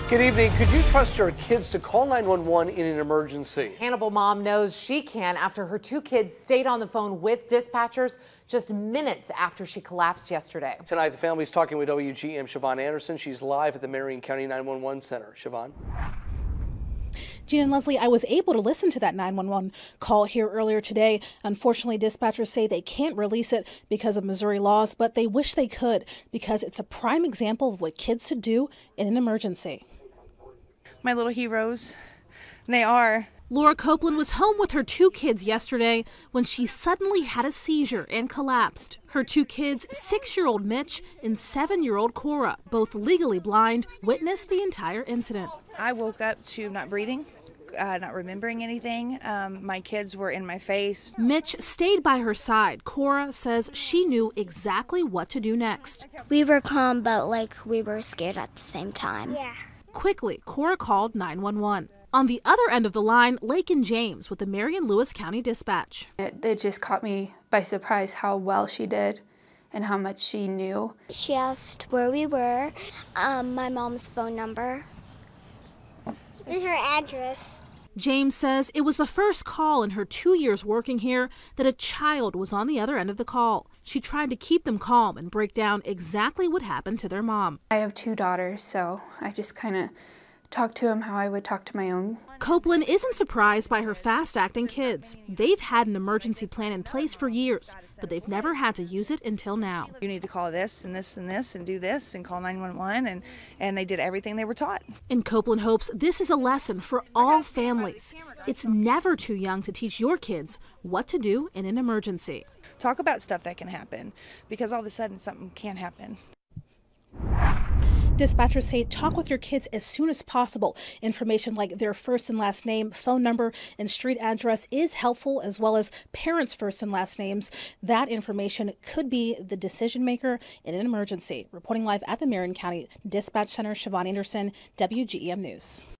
Good evening. Could you trust your kids to call 911 in an emergency? Hannibal mom knows she can after her 2 kids stayed on the phone with dispatchers just minutes after she collapsed yesterday. Tonight, the family's talking with WGM Siobhan Anderson. She's live at the Marion County 911 Center. Siobhan. Gina and Leslie, I was able to listen to that 911 call here earlier today. Unfortunately, dispatchers say they can't release it because of Missouri laws, but they wish they could because it's a prime example of what kids should do in an emergency. My little heroes, they are. Laura Copeland was home with her 2 kids yesterday when she suddenly had a seizure and collapsed. Her 2 kids, 6-year-old Mitch and 7-year-old Cora, both legally blind, witnessed the entire incident. I woke up to not breathing, not remembering anything. My kids were in my face. Mitch stayed by her side. Cora says she knew exactly what to do next. We were calm, but we were scared at the same time. Yeah. Quickly, Cora called 911. On the other end of the line, Laiken James with the Marion Lewis County Dispatch. It just caught me by surprise how well she did and how much she knew. She asked where we were, my mom's phone number. This is her address. James says it was the first call in her 2 years working here that a child was on the other end of the call. She tried to keep them calm and break down exactly what happened to their mom. I have 2 daughters, so I just kind of talked to them how I would talk to my own. Copeland isn't surprised by her fast-acting kids. They've had an emergency plan in place for years, but they've never had to use it until now. You need to call this and this and this and do this and call 911, and they did everything they were taught. And Copeland hopes this is a lesson for all families. It's never too young to teach your kids what to do in an emergency. Talk about stuff that can happen, because all of a sudden something can happen. Dispatchers say talk with your kids as soon as possible. Information like their first and last name, phone number, and street address is helpful, as well as parents' first and last names. That information could be the decision maker in an emergency. Reporting live at the Marion County Dispatch Center, Siobhan Anderson, WGEM News.